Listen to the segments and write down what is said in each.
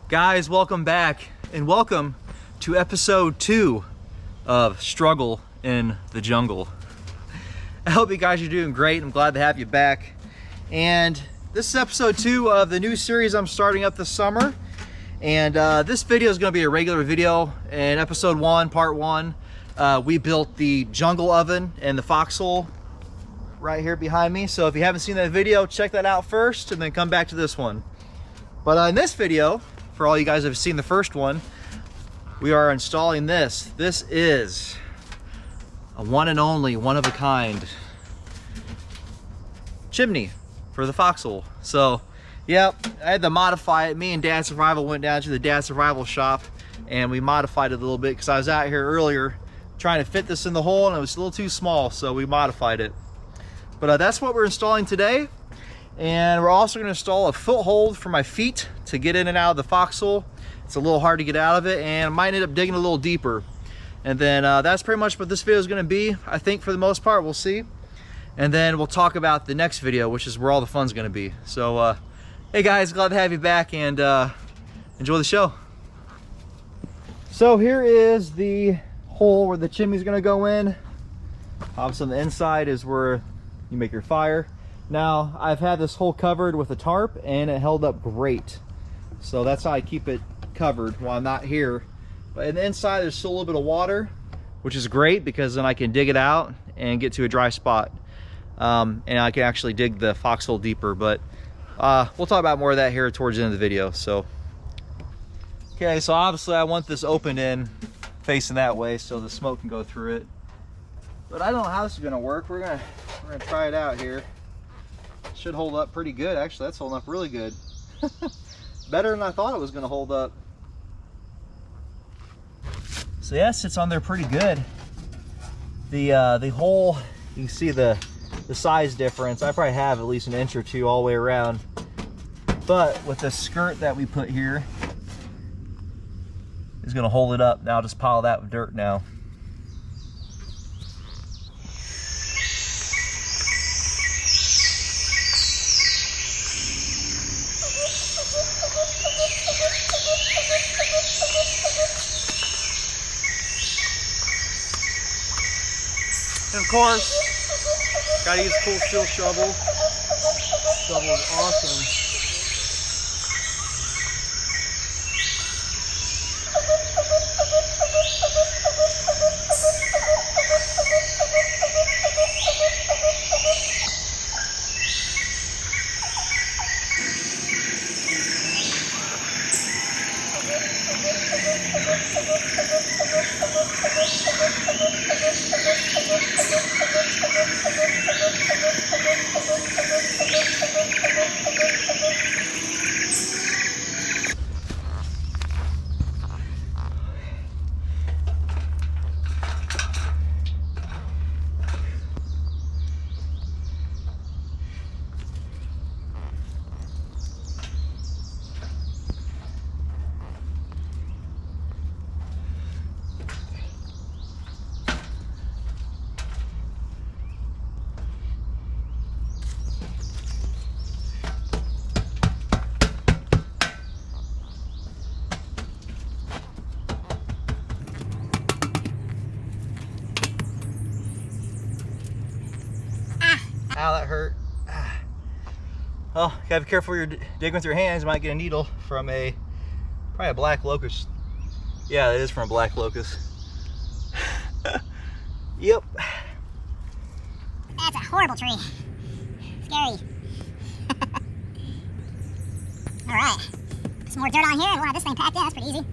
Guys, welcome back and welcome to episode 2 of Struggle in the Jungle. I hope you guys are doing great. I'm glad to have you back. And this is episode 2 of the new series I'm starting up this summer. And this video is going to be a regular video. In episode 1, part 1, we built the jungle oven and the foxhole right here behind me. So if you haven't seen that video, check that out first and then come back to this one. But in this video, for all you guys who have seen the first one, we are installing this. This is a one and only, one of a kind chimney for the foxhole. So, yep, I had to modify it. Me and Dad Survival went down to the Dad Survival shop and we modified it a little bit because I was out here earlier trying to fit this in the hole and it was a little too small, so we modified it. But that's what we're installing today. And we're also going to install a foothold for my feet to get in and out of the foxhole. It's a little hard to get out of it and I might end up digging a little deeper. And then that's pretty much what this video is going to be, I think, for the most part. We'll see. And then we'll talk about the next video, which is where all the fun's going to be. So, hey guys, glad to have you back and enjoy the show. So here is the hole where the chimney's going to go in. Obviously on the inside is where you make your fire. Now, I've had this hole covered with a tarp and it held up great. So that's how I keep it covered while I'm not here. But in the inside, there's still a little bit of water, which is great because then I can dig it out and get to a dry spot. And I can actually dig the foxhole deeper, but we'll talk about more of that here towards the end of the video. So, okay, so obviously I want this opened in facing that way so the smoke can go through it. But I don't know how this is gonna work. We're gonna try it out here. Should hold up pretty good. Actually, that's holding up really good. Better than I thought it was going to hold up. So yeah, it sits on there pretty good. The hole, you can see the size difference. I probably have at least an inch or two all the way around. But with the skirt that we put here, is going to hold it up. Now I'll just pile that with dirt now. And of course, gotta use a cool steel shovel. Shovel is awesome. Ow, that hurt. Well, you gotta be careful when you're digging with your hands. You might get a needle from probably a black locust. Yeah, it is from a black locust. Yep. That's a horrible tree. Scary. All right. Put some more dirt on here and we'll have this thing packed in. That's pretty easy.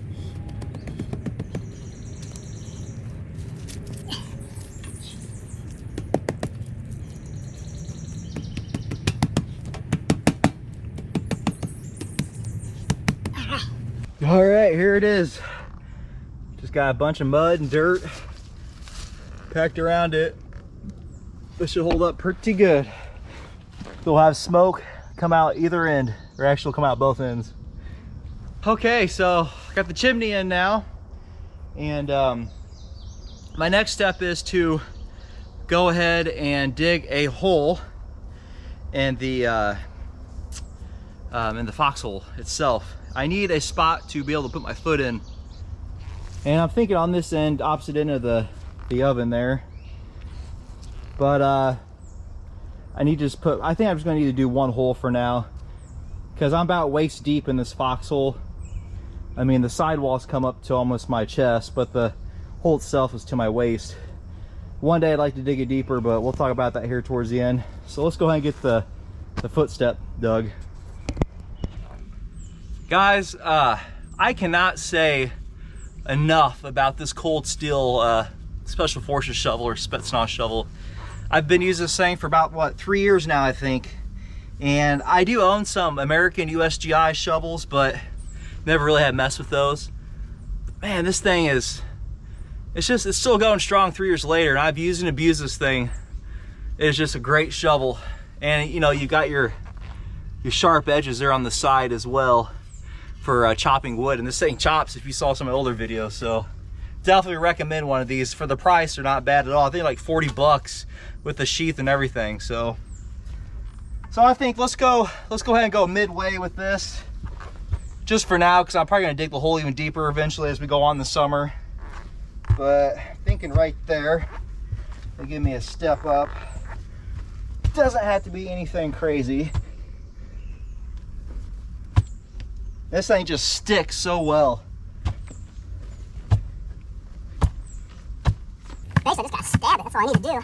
All right, here it is. Just got a bunch of mud and dirt packed around it. This should hold up pretty good. We'll have smoke come out either end, or actually come out both ends. Okay, so I got the chimney in now, and my next step is to go ahead and dig a hole in the foxhole itself. I need a spot to be able to put my foot in. And I'm thinking on this end, opposite end of the oven there. But I need to just put, I think I'm just gonna need to do one hole for now, because I'm about waist deep in this foxhole. I mean, the sidewalls come up to almost my chest, but the hole itself is to my waist. One day I'd like to dig it deeper, but we'll talk about that here towards the end. So let's go ahead and get the footstep dug. Guys, I cannot say enough about this cold steel Special Forces shovel, or Spetsnaz shovel. I've been using this thing for about, what, 3 years now, I think. And I do own some American USGI shovels, but never really had messed with those. Man, this thing is, it's still going strong 3 years later, and I've used and abused this thing. It is just a great shovel. And you know, you got your sharp edges there on the side as well for chopping wood. And this thing chops, if you saw some of my older videos. So definitely recommend one of these. For the price, they're not bad at all. I think like 40 bucks with the sheath and everything. So I think let's go ahead and go midway with this, just for now, because I'm probably gonna dig the hole even deeper eventually as we go on the summer. But thinking right there, they give me a step up. Doesn't have to be anything crazy. This thing just sticks so well. Basically, I just gotta stab it. That's all I need to do.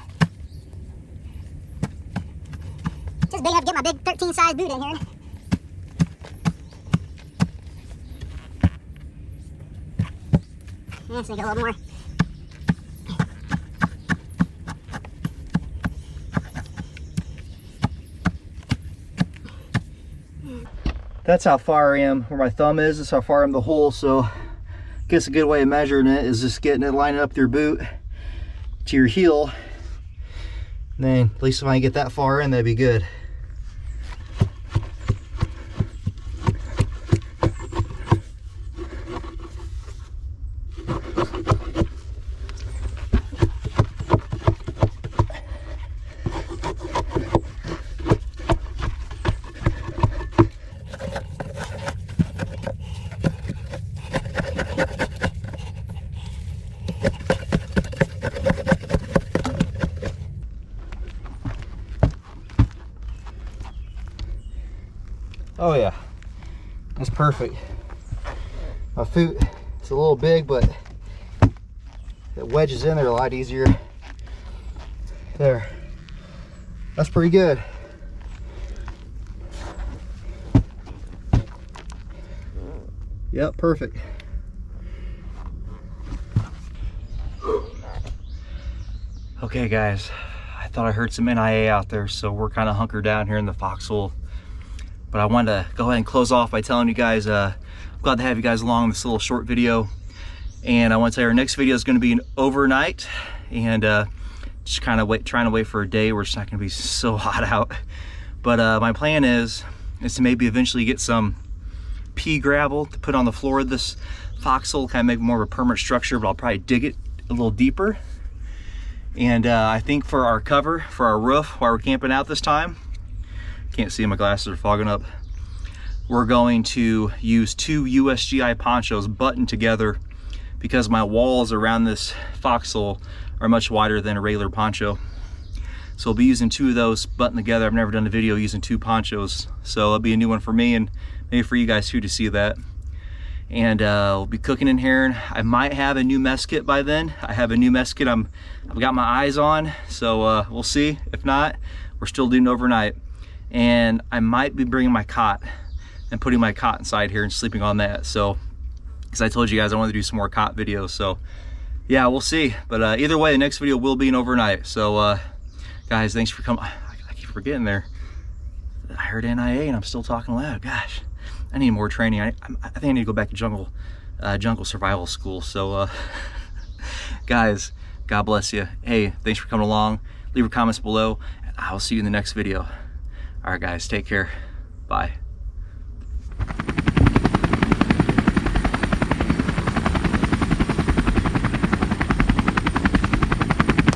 Just big enough to get my big 13 size boot in here. Let's make it a little more. That's how far I am where my thumb is. That's how far I'm the hole. So I guess a good way of measuring it is just getting it lined up with your boot to your heel. And then at least if I can get that far in, that'd be good. Oh yeah, that's perfect. My foot is a little big, but it wedges in there a lot easier. There, that's pretty good. Yep, perfect. Okay guys, I thought I heard some NIA out there, so we're kind of hunkered down here in the foxhole. But I wanted to go ahead and close off by telling you guys, I'm glad to have you guys along this little short video. And I want to tell you our next video is going to be an overnight, and just kind of trying to wait for a day where it's not going to be so hot out. But my plan is to maybe eventually get some pea gravel to put on the floor of this foxhole, kind of make more of a permanent structure, but I'll probably dig it a little deeper. And I think for our cover, for our roof, while we're camping out this time, can't see, my glasses are fogging up, we're going to use 2 USGI ponchos buttoned together, because my walls around this foxhole are much wider than a regular poncho. So I'll be using 2 of those buttoned together. I've never done a video using 2 ponchos, so it'll be a new one for me and maybe for you guys too to see that. And we'll be cooking in here, and I might have a new mess kit by then. I have a new mess kit I've got my eyes on, so we'll see. If not, we're still doing overnight. And I might be bringing my cot and putting my cot inside here and sleeping on that. So, because I told you guys I wanted to do some more cot videos. So yeah, we'll see. But either way, the next video will be an overnight. So guys, thanks for coming. I keep forgetting there. I heard NIA and I'm still talking loud. Gosh, I need more training. I think I need to go back to jungle survival school. So guys, God bless you. Hey, thanks for coming along. Leave your comments below, and I will see you in the next video. All right guys, take care. Bye.